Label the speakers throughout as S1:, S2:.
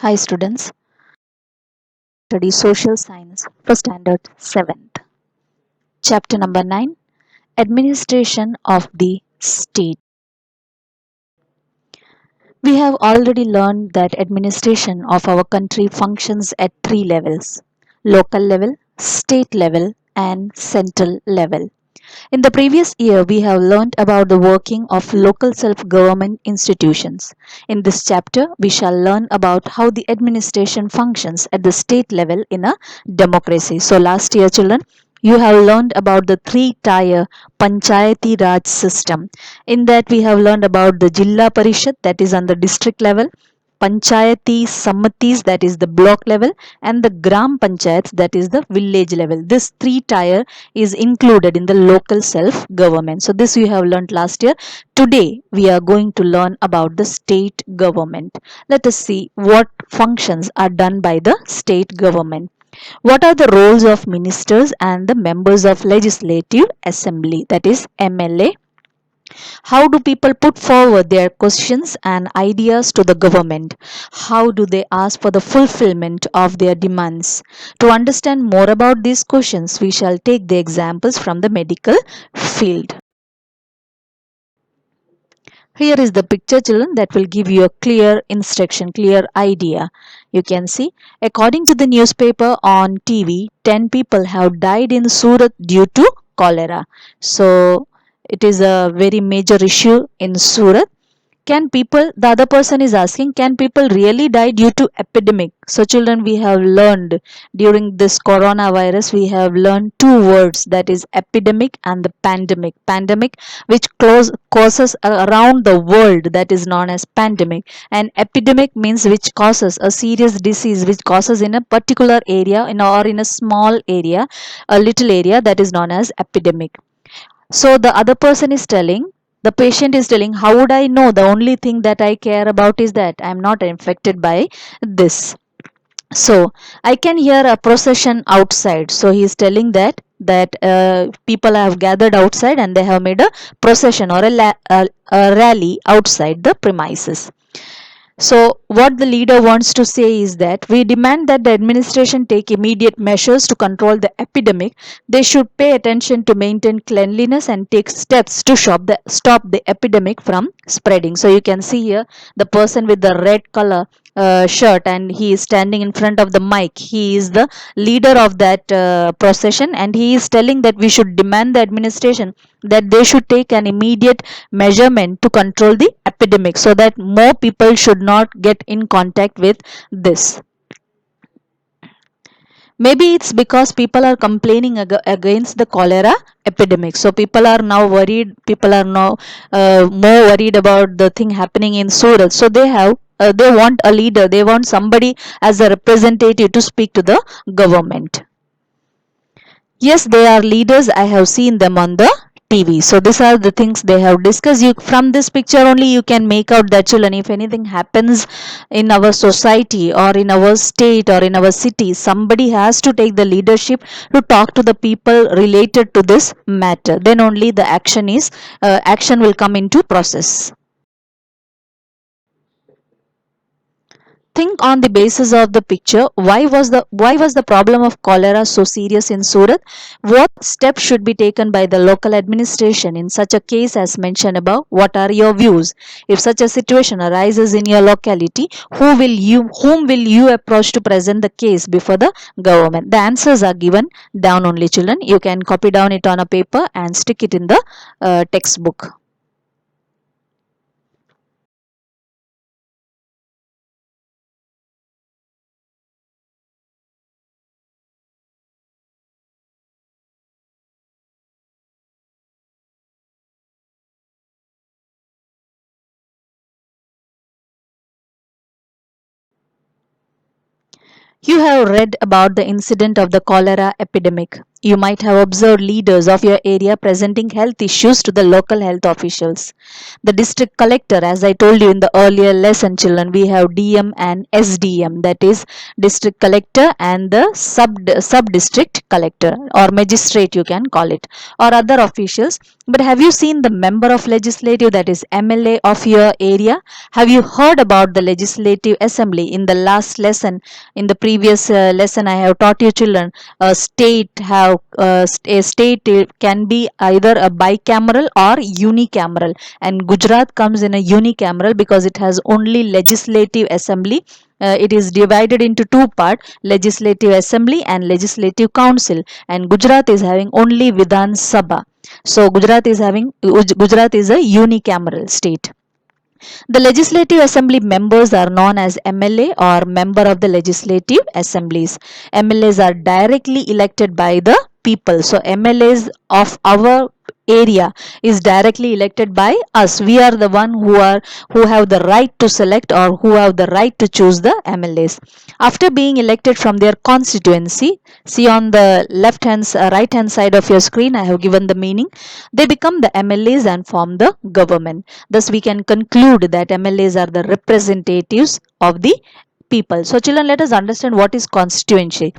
S1: Hi students, study social science for standard 7th. Chapter number 9, Administration of the State. We have already learned that administration of our country functions at three levels: local level, state level, and central level. In the previous year, we have learned about the working of local self-government institutions. In this chapter, we shall learn about how the administration functions at the state level in a democracy. So last year, children, you have learned about the three-tier Panchayati Raj system. In that, we have learned about the Jilla Parishad, that is on the district level, Panchayati Sammatis, that is the block level, and the Gram Panchayats, that is the village level. This three tier is included in the local self government. So, this you have learned last year. Today, we are going to learn about the state government. Let us see what functions are done by the state government. What are the roles of ministers and the members of legislative assembly, that is MLA? How do people put forward their questions and ideas to the government? How do they ask for the fulfillment of their demands? To understand more about these questions, we shall take the examples from the medical field. Here is the picture, children, that will give you a clear instruction, clear idea. You can see, according to the newspaper on TV, 10 people have died in Surat due to cholera. So, it is a very major issue in Surat. Can people, the other person is asking, can people really die due to epidemic? So children, we have learned during this coronavirus, we have learned two words, that is epidemic and the pandemic which causes around the world, that is known as pandemic, and epidemic means which causes a serious disease which causes in a particular area or in a small area, a little area, that is known as epidemic. So the other person is telling, the patient is telling, how would I know? The only thing that I care about is that I am not infected by this. So I can hear a procession outside. So he is telling that people have gathered outside and they have made a procession or a rally outside the premises. So, what the leader wants to say is that we demand that the administration take immediate measures to control the epidemic. They should pay attention to maintain cleanliness and take steps to stop the epidemic from spreading. So, you can see here the person with the red color shirt, and he is standing in front of the mic. He is the leader of that procession, and he is telling that we should demand the administration that they should take an immediate measurement to control the epidemic so that more people should not get in contact with this. Maybe it's because people are complaining against the cholera epidemic. So people are now worried, people are now more worried about the thing happening in Surat. So they want a leader, they want somebody as a representative to speak to the government. Yes, they are leaders. I have seen them on the TV. So these are the things they have discussed. You from this picture only you can make out that, children, if anything happens in our society or in our state or in our city, somebody has to take the leadership to talk to the people related to this matter. Then only the action will come into process. Think on the basis of the picture, why was the problem of cholera so serious in Surat? What steps should be taken by the local administration in such a case as mentioned above? What are your views? If such a situation arises in your locality, whom will you approach to present the case before the government? The answers are given down only, children. You can copy down it on a paper and stick it in the textbook. You have read about the incident of the cholera epidemic. You might have observed leaders of your area presenting health issues to the local health officials. The district collector, as I told you in the earlier lesson, children, we have DM and SDM, that is district collector and the sub district collector or magistrate, you can call it, or other officials. But have you seen the member of legislative, that is MLA of your area? Have you heard about the legislative assembly? In the last lesson, in the previous lesson, I have taught you children, a state have a state can be either a bicameral or unicameral, and Gujarat comes in a unicameral because it has only legislative assembly. It is divided into two parts, legislative assembly and legislative council, and Gujarat is having only Vidhan Sabha. So Gujarat is a unicameral state. The legislative assembly members are known as MLA or member of the legislative assemblies. MLAs are directly elected by the people. So MLAs of our area is directly elected by us. We are the one who have the right to select or who have the right to choose the MLAs. After being elected from their constituency, see on the right hand side of your screen, I have given the meaning. They become the MLAs and form the government. Thus, we can conclude that MLAs are the representatives of the people. So, children, let us understand what is constituency.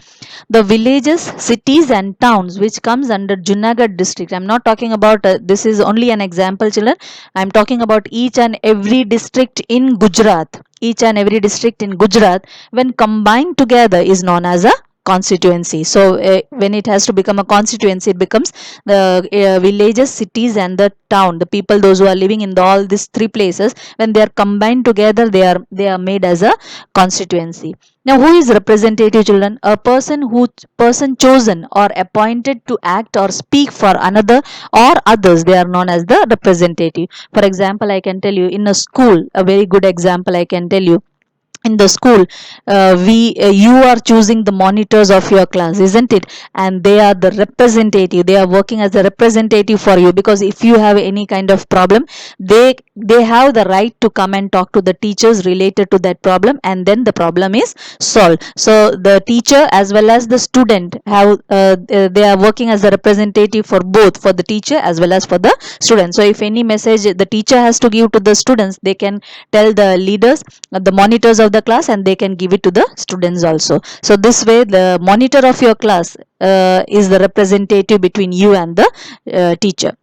S1: The villages, cities, and towns which comes under Junagadh district. I'm not talking about this is only an example, children. I'm talking about each and every district in Gujarat. Each and every district in Gujarat, when combined together, is known as a constituency. So when it has to become a constituency, it becomes the villages, cities, and the town, the people, those who are living in all these three places, when they are combined together, they are made as a constituency. Now, who is representative, children? A person chosen or appointed to act or speak for another or others, they are known as the representative. For example, I can tell you, in a school, a very good example I can tell you, in the school, we you are choosing the monitors of your class, isn't it? And they are the representative, they are working as a representative for you, because if you have any kind of problem, they have the right to come and talk to the teachers related to that problem, and then the problem is solved. So the teacher as well as the student have they are working as a representative for both, for the teacher as well as for the student. So if any message the teacher has to give to the students, they can tell the leaders, the monitors of the class, and they can give it to the students also. So this way, the monitor of your class is the representative between you and the teacher.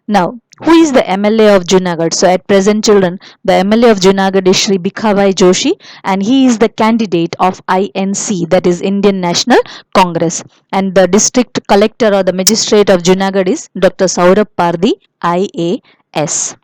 S1: Now, who is the MLA of Junagadh? So at present, children, the MLA of Junagadh is Shri Bhikhabhai Joshi, and he is the candidate of INC, that is Indian National Congress. And the district collector or the magistrate of Junagadh is Dr. Saurabh Pardi, IAS.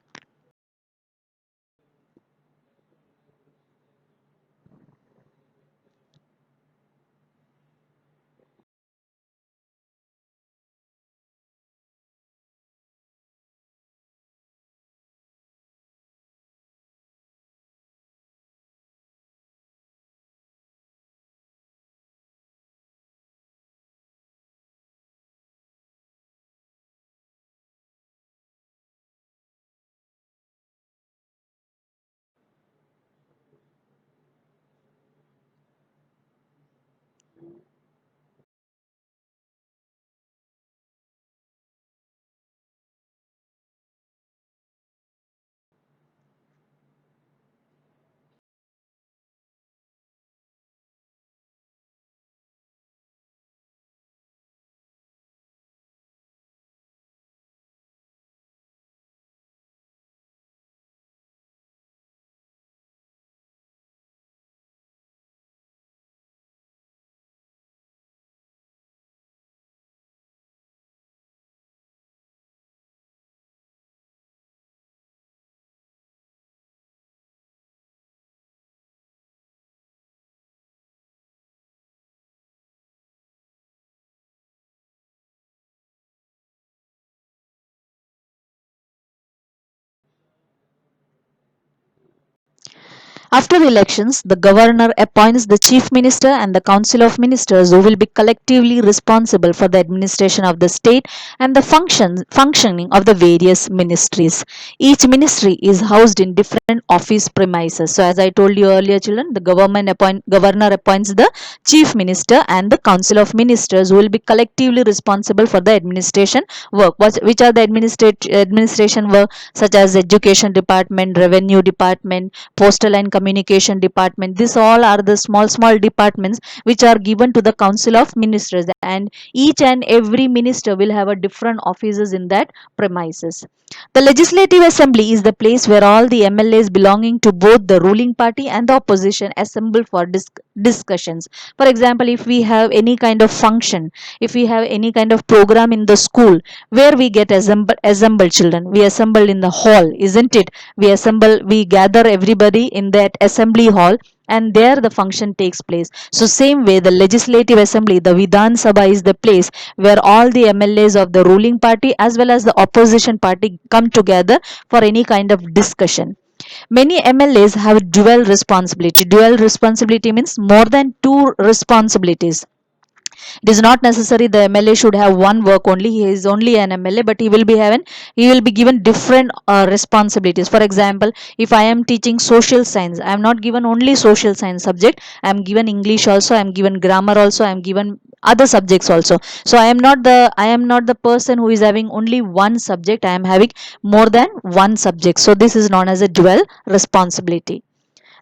S1: After elections, the governor appoints the chief minister and the council of ministers who will be collectively responsible for the administration of the state and the functioning of the various ministries. Each ministry is housed in different office premises. So as I told you earlier children, the governor appoints the chief minister and the council of ministers who will be collectively responsible for the administration work. Which are the administration work such as education department, revenue department, postal and communication department. These all are the small departments which are given to the council of ministers, and each and every minister will have a different offices in that premises. The legislative assembly is the place where all the MLAs belonging to both the ruling party and the opposition assemble for discussions. For example, if we have any kind of function, if we have any kind of program in the school, where we get assemble children, we assemble in the hall, isn't it? We gather everybody in that assembly hall, and there the function takes place. So same way, the legislative assembly, the Vidhan Sabha, is the place where all the MLAs of the ruling party as well as the opposition party come together for any kind of discussion. Many MLAs have dual responsibility. Dual responsibility means more than two responsibilities. It is not necessary the MLA should have one work only. He is only an MLA, but he will be given different responsibilities. For example, if I am teaching social science, I am not given only social science subject. I am given English also. I am given grammar also. I am given other subjects also. So I am not the person who is having only one subject. I am having more than one subject. So this is known as a dual responsibility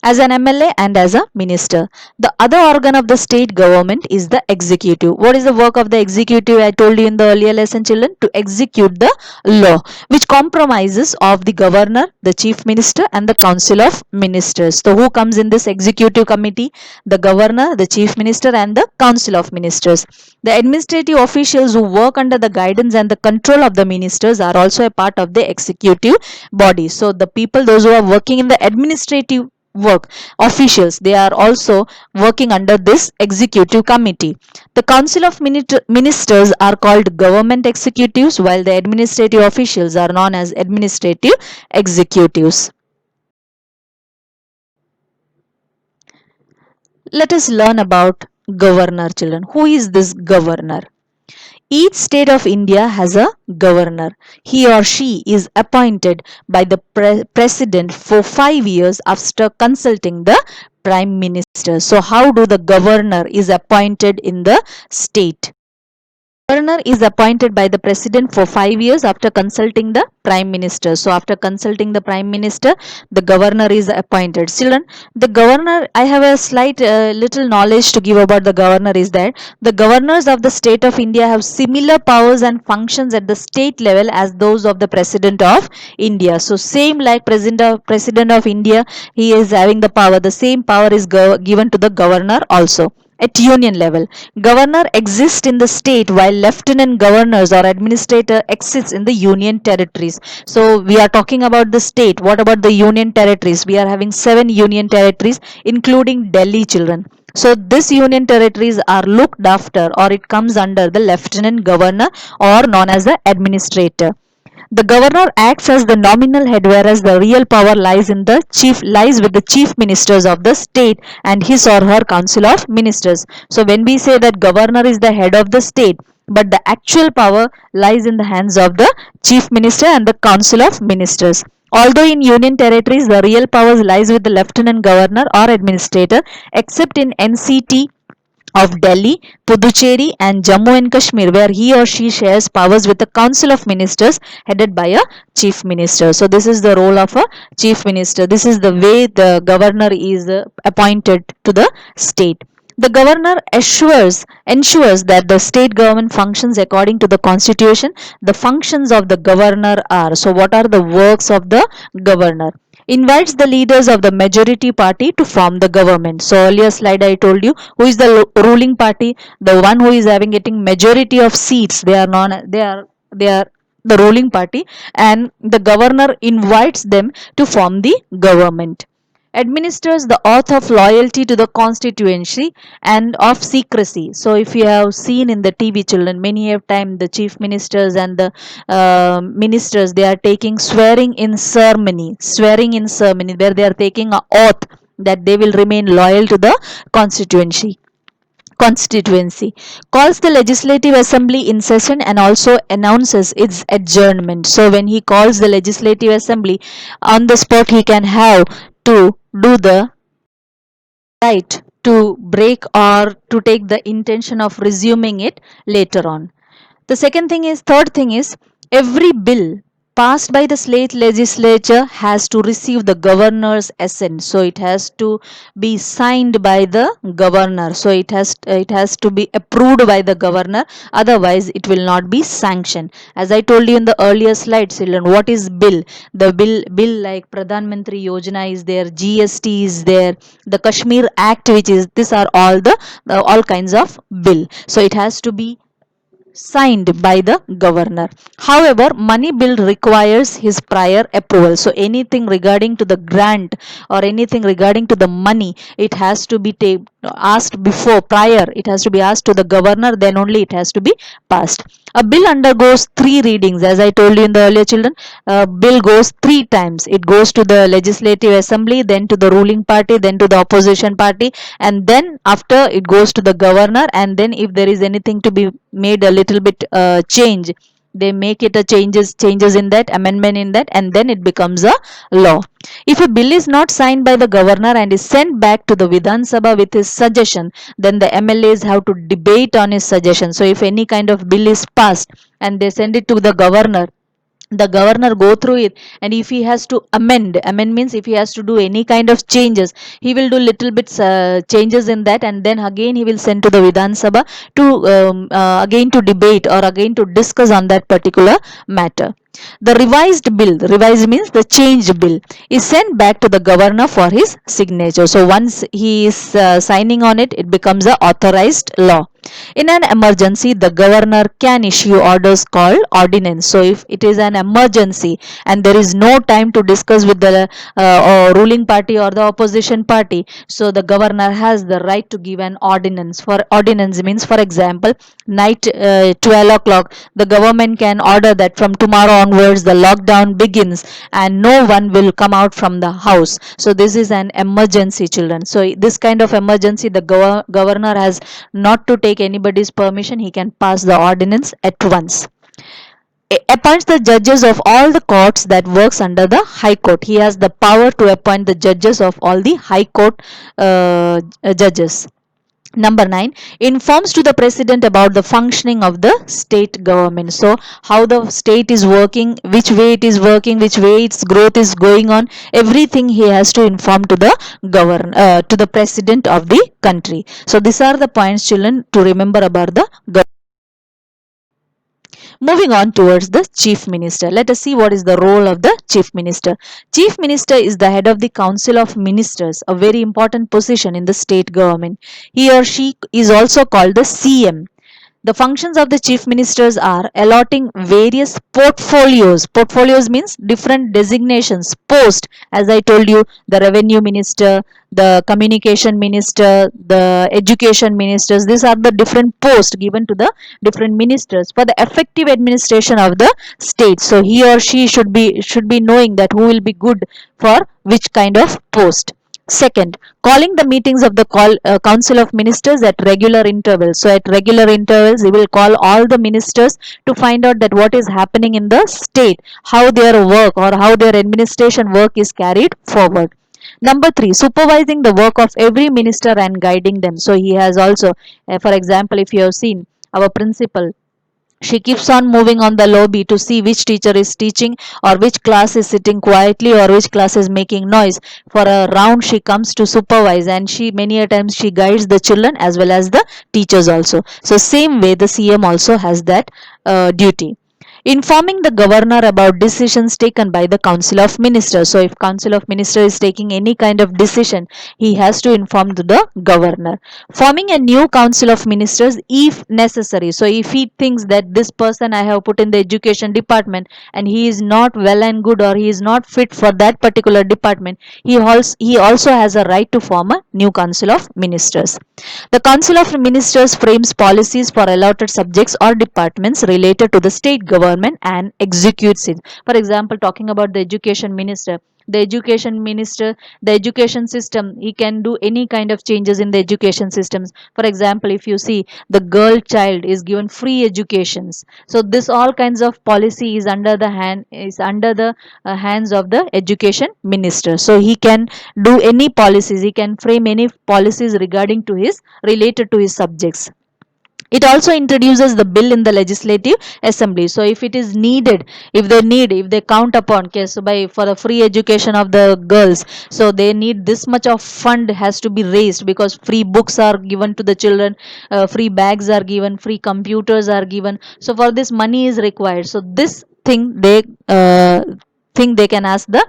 S1: as an MLA and as a minister. The other organ of the state government is the executive. What is the work of the executive? I told you in the earlier lesson, children, to execute the law, which compromises of the governor, the chief minister, and the council of ministers. So, who comes in this executive committee? The governor, the chief minister, and the council of ministers. The administrative officials who work under the guidance and the control of the ministers are also a part of the executive body. So, the people, those who are working in the administrative work, officials, they are also working under this executive committee. The council of ministers are called government executives, while the administrative officials are known as administrative executives. Let us learn about governor, children. Who is this governor? Each state of India has a governor. He or she is appointed by the president for 5 years after consulting the prime minister. So how do the governor is appointed in the state? Governor is appointed by the president for 5 years after consulting the prime minister. So after consulting the prime minister, the governor is appointed. Children, the governor, I have a slight little knowledge to give about the governor is that the governors of the state of India have similar powers and functions at the state level as those of the president of India. So same like president of India, he is having the power. The same power is given to the governor also. At union level, governor exists in the state while lieutenant governors or administrator exists in the union territories. So we are talking about the state. What about the union territories? We are having 7 union territories including Delhi, children. So this union territories are looked after, or it comes under the lieutenant governor or known as the administrator. The governor acts as the nominal head, whereas the real power lies with the chief ministers of the state and his or her council of ministers. So when we say that governor is the head of the state, but the actual power lies in the hands of the chief minister and the council of ministers. Although in union territories the real powers lies with the lieutenant governor or administrator, except in NCT of Delhi, Puducherry, and Jammu and Kashmir, where he or she shares powers with the Council of Ministers headed by a Chief Minister. So, this is the role of a Chief Minister. This is the way the governor is appointed to the state. The governor ensures that the state government functions according to the constitution. The functions of the governor are, so what are the works of the governor? Invites the leaders of the majority party to form the government. So earlier slide I told you who is the ruling party, the one who is having getting majority of seats. They are the ruling party, and the governor invites them to form the government. Administers the oath of loyalty to the constituency and of secrecy. So if you have seen in the TV, children, many of time the chief ministers and the ministers, they are taking swearing in ceremony where they are taking an oath that they will remain loyal to the constituency. Calls the legislative assembly in session and also announces its adjournment. So when he calls the legislative assembly, on the spot he can have to do the right to break or to take the intention of resuming it later on. The third thing is, every bill passed by the state legislature has to receive the governor's assent. So it has to be signed by the governor. So it has to be approved by the governor. Otherwise, it will not be sanctioned. As I told you in the earlier slides, children, what is bill? The bill like Pradhan Mantri Yojana is there, GST is there, the Kashmir Act, which is, these are all the all kinds of bill. So it has to be signed by the governor. However, money bill requires his prior approval. So anything regarding to the grant or anything regarding to the money, it has to be asked before, prior. It has to be asked to the governor, then only it has to be passed. A bill undergoes three readings. As I told you in the earlier, children, a bill goes three times. It goes to the legislative assembly, then to the ruling party, then to the opposition party, and then after it goes to the governor, and then if there is anything to be made a little bit change, they make it a changes in that, amendment in that, and then it becomes a law. If a bill is not signed by the governor and is sent back to the Vidhan Sabha with his suggestion, then the MLAs have to debate on his suggestion. So if any kind of bill is passed and they send it to the governor go through it, and if he has to amend means if he has to do any kind of changes, he will do little bits changes in that, and then again he will send to the Vidhan Sabha to again to debate or again to discuss on that particular matter. The revised means the changed bill, is sent back to the governor for his signature. So once he is signing on it, it becomes a authorized law. In an emergency, the governor can issue orders called ordinance. So if it is an emergency and there is no time to discuss with the ruling party or the opposition party, so the governor has the right to give an ordinance. For ordinance means, for example, night 12 o'clock, the government can order that from tomorrow onwards the lockdown begins and no one will come out from the house. So this is an emergency, children. So this kind of emergency, the governor has not to take anybody's permission. He can pass the ordinance at once. Appoints the judges of all the courts that works under the high court. He has the power to appoint the judges of all the high court judges. Number 9, informs to the president about the functioning of the state government. So how the state is working, which way it is working, which way its growth is going on, everything he has to inform to the president of the country. So these are the points, children, to remember about the government. Moving on towards the chief minister. Let us see what is the role of the chief minister. Chief minister is the head of the council of ministers, a very important position in the state government. He or she is also called the CM. The functions of the chief ministers are allotting various portfolios. Portfolios means different designations, post. As I told you, the revenue minister, the communication minister, the education ministers, these are the different posts given to the different ministers for the effective administration of the state. So he or she should be knowing that who will be good for which kind of post. Second, calling the meetings of the council of ministers at regular intervals. So at regular intervals, he will call all the ministers to find out that what is happening in the state, how their work or how their administration work is carried forward. Number 3, supervising the work of every minister and guiding them. So he has also, for example, if you have seen our principal, she keeps on moving on the lobby to see which teacher is teaching or which class is sitting quietly or which class is making noise. For a round she comes to supervise, and she many a times she guides the children as well as the teachers also. So same way the CM also has that duty. Informing the governor about decisions taken by the council of ministers. So if council of ministers is taking any kind of decision, he has to inform to the governor. Forming a new council of ministers if necessary. So if he thinks that this person I have put in the education department and he is not well and good, or he is not fit for that particular department, he also has a right to form a new council of ministers. The council of ministers frames policies for allotted subjects or departments related to the state government and executes it. For example, talking about the education minister, The education minister, the education system, he can do any kind of changes in the education systems. For example, if you see, the girl child is given free educations. So this all kinds of policy is under the hands of the education minister. So he can do any policies, he can frame any policies regarding to his related to his subjects. It also introduces the bill in the legislative assembly. So if it is needed, if they count upon, okay, so by for the free education of the girls, so they need this much of fund has to be raised, because free books are given to the children, free bags are given, free computers are given. So for this money is required. So this thing they can ask the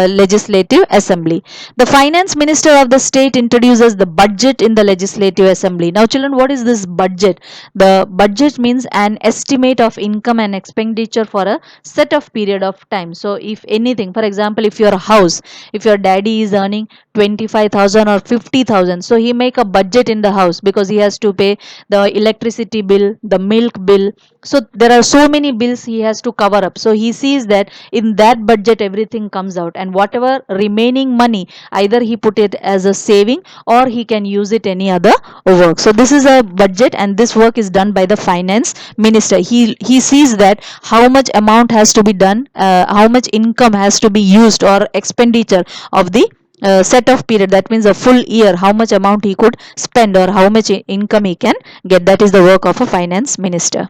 S1: legislative assembly. The finance minister of the state introduces the budget in the legislative assembly. Now children, what is this budget? The budget means an estimate of income and expenditure for a set of period of time. So if anything, for example, if your house, if your daddy is earning 25,000 or 50,000, so he make a budget in the house, because he has to pay the electricity bill, the milk bill. So there are so many bills he has to cover up. So he sees that in that budget everything comes out, and whatever remaining money, either he put it as a saving or he can use it any other work. So this is a budget, and this work is done by the finance minister. He sees that how much amount has to be done, how much income has to be used or expenditure of the set of period, that means a full year, how much amount he could spend or how much income he can get. That is the work of a finance minister.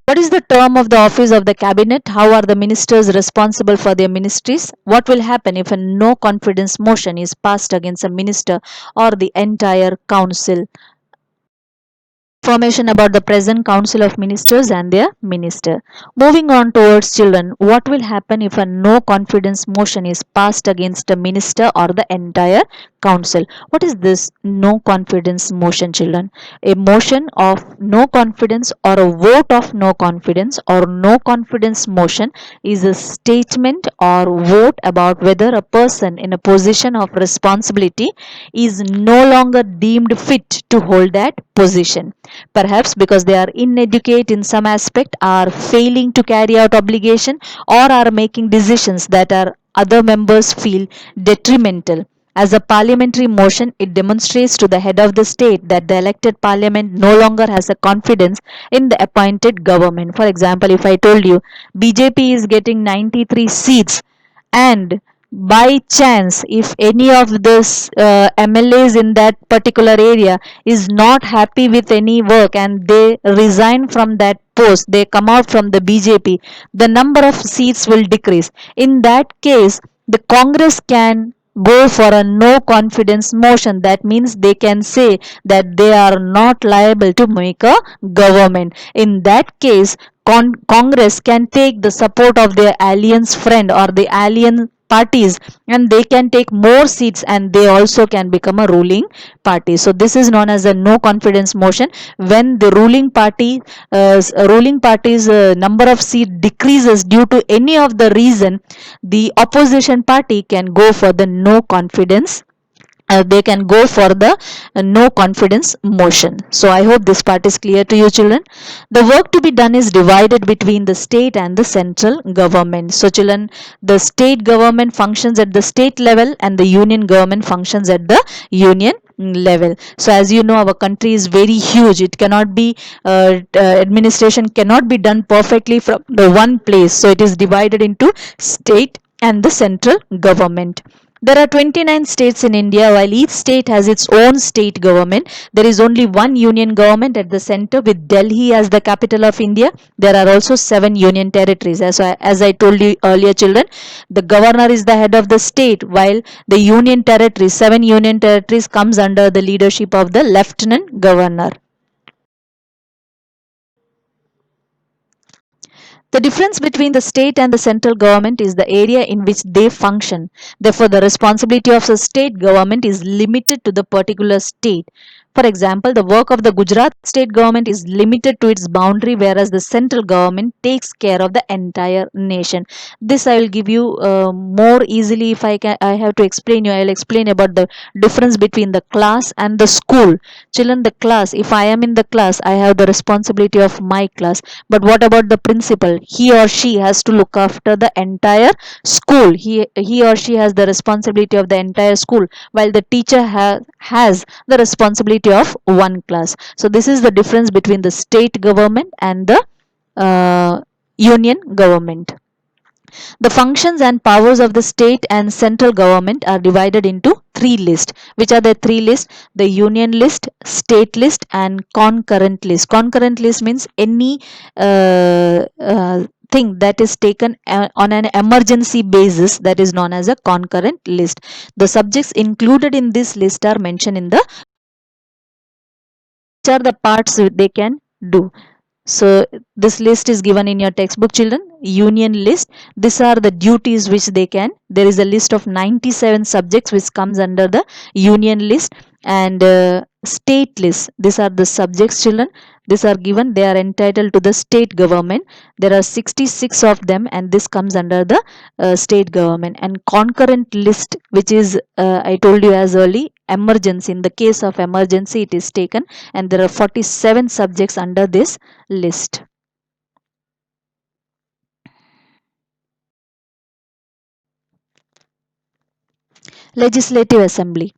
S1: What is the term of the office of the cabinet? How are the ministers responsible for their ministries? What will happen if a no confidence motion is passed against a minister or the entire council? Information about the present council of ministers and their minister. Moving on towards children, what will happen if a no confidence motion is passed against a minister or the entire council? What is this no confidence motion, children? A motion of no confidence or a vote of no confidence or no confidence motion is a statement or vote about whether a person in a position of responsibility is no longer deemed fit to hold that position, perhaps because they are inadequate in some aspect, are failing to carry out obligation, or are making decisions that are other members feel detrimental. As a parliamentary motion, it demonstrates to the head of the state that the elected parliament no longer has a confidence in the appointed government. For example, if I told you BJP is getting 93 seats, and by chance if any of this MLAs in that particular area is not happy with any work and they resign from that post, they come out from the BJP, the number of seats will decrease. In that case, the Congress can go for a no confidence motion. That means they can say that they are not liable to make a government. In that case, Congress can take the support of their alliance friend or the alien parties, and they can take more seats and they also can become a ruling party. So this is known as a no confidence motion. When the ruling party's number of seat decreases due to any of the reason, the opposition party can go for the no confidence, they can go for the no confidence motion. So I hope this part is clear to you, children. The work to be done is divided between the state and the central government. So children, the state government functions at the state level and the union government functions at the union level. So as you know, our country is very huge. It cannot be administration cannot be done perfectly from the one place. So it is divided into state and the central government. There are 29 states in India. While each state has its own state government, there is only one union government at the center, with Delhi as the capital of India. There are also 7 union territories. As I told you earlier, children, the governor is the head of the state, while the union territories, 7 union territories, comes under the leadership of the lieutenant governor. The difference between the state and the central government is the area in which they function. Therefore, the responsibility of the state government is limited to the particular state. For example, the work of the Gujarat state government is limited to its boundary, whereas the central government takes care of the entire nation. This I will give you more easily if I have to explain you. I will explain about the difference between the class and the school. Children, the class, if I am in the class, I have the responsibility of my class. But what about the principal? He or she has to look after the entire school. He or she has the responsibility of the entire school, while the teacher has the responsibility of one class. So this is the difference between the state government and the union government. The functions and powers of the state and central government are divided into three lists. Which are the three lists? The union list, state list, and concurrent list. Concurrent list means any thing that is taken on an emergency basis, that is known as a concurrent list. The subjects included in this list are mentioned in the which are the parts they can do. So this list is given in your textbook, children. Union list. These are the duties which they can. There is a list of 97 subjects which comes under the union list, and state list. These are the subjects, children. These are given. They are entitled to the state government. There are 66 of them, and this comes under the state government. And concurrent list, which is I told you as early, emergency. In the case of emergency, it is taken, and there are 47 subjects under this list. Legislative Assembly.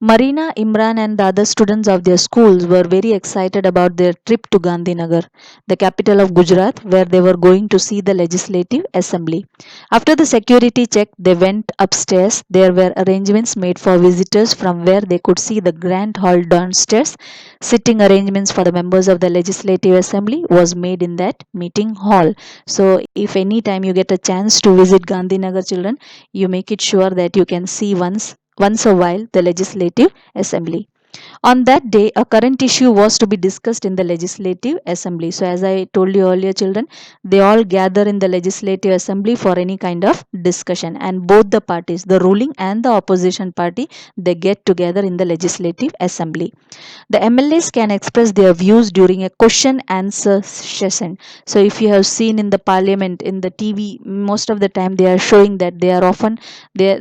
S1: Marina, Imran, and the other students of their schools were very excited about their trip to Gandhinagar, the capital of Gujarat, where they were going to see the Legislative Assembly. After the security check, they went upstairs. There were arrangements made for visitors from where they could see the grand hall downstairs. Sitting arrangements for the members of the Legislative Assembly was made in that meeting hall. So, if any time you get a chance to visit Gandhinagar, children, you make it sure that you can see once a while the Legislative Assembly. On that day, a current issue was to be discussed in the Legislative Assembly. So, as I told you earlier, children, they all gather in the Legislative Assembly for any kind of discussion, and both the parties, the ruling and the opposition party, they get together in the Legislative Assembly. The MLAs can express their views during a question answer session. So, if you have seen in the parliament, in the TV, most of the time they are showing that they are often,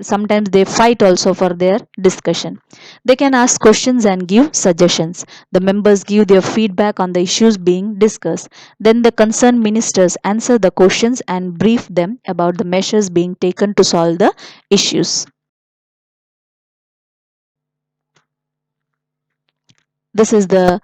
S1: sometimes they fight also for their discussion. They can ask questions and give suggestions. The members give their feedback on the issues being discussed. Then the concerned ministers answer the questions and brief them about the measures being taken to solve the issues. This is the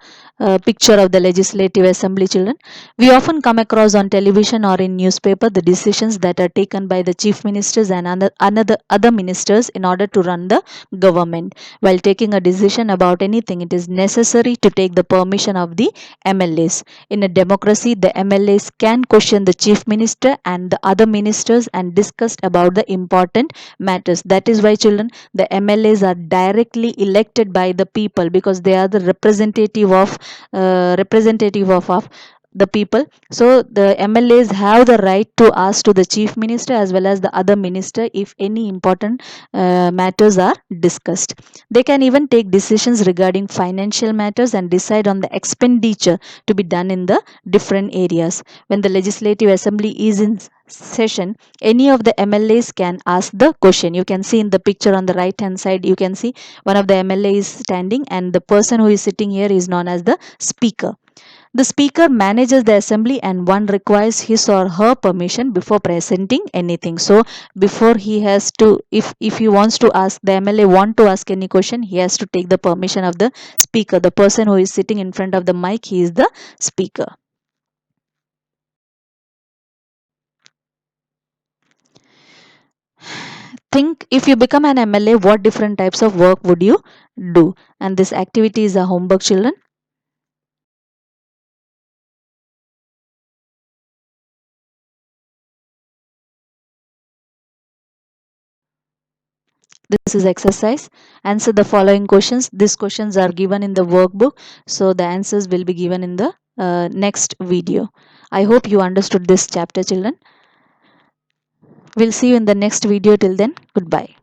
S1: picture of the Legislative Assembly, children. We often come across on television or in newspaper the decisions that are taken by the chief ministers and other ministers in order to run the government. While taking a decision about anything, it is necessary to take the permission of the MLAs. In a democracy, the MLAs can question the chief minister and the other ministers and discuss about the important matters. That is why, children, the MLAs are directly elected by the people, because they are the representative of the people. So the MLAs have the right to ask to the chief minister as well as the other minister if any important matters are discussed. They can even take decisions regarding financial matters and decide on the expenditure to be done in the different areas. When the Legislative Assembly is in session, any of the MLAs can ask the question. You can see in the picture on the right hand side, you can see one of the MLA is standing, and the person who is sitting here is known as the speaker. The speaker manages the assembly, and one requires his or her permission before presenting anything. So before he has to, if he wants to ask, the MLA want to ask any question, he has to take the permission of the speaker. The person who is sitting in front of the mic, he is the speaker. Think, if you become an MLA, what different types of work would you do? And this activity is a homework, children. This is exercise. Answer the following questions. These questions are given in the workbook, so the answers will be given in the next video. I hope you understood this chapter, children. We'll see you in the next video. Till then, goodbye.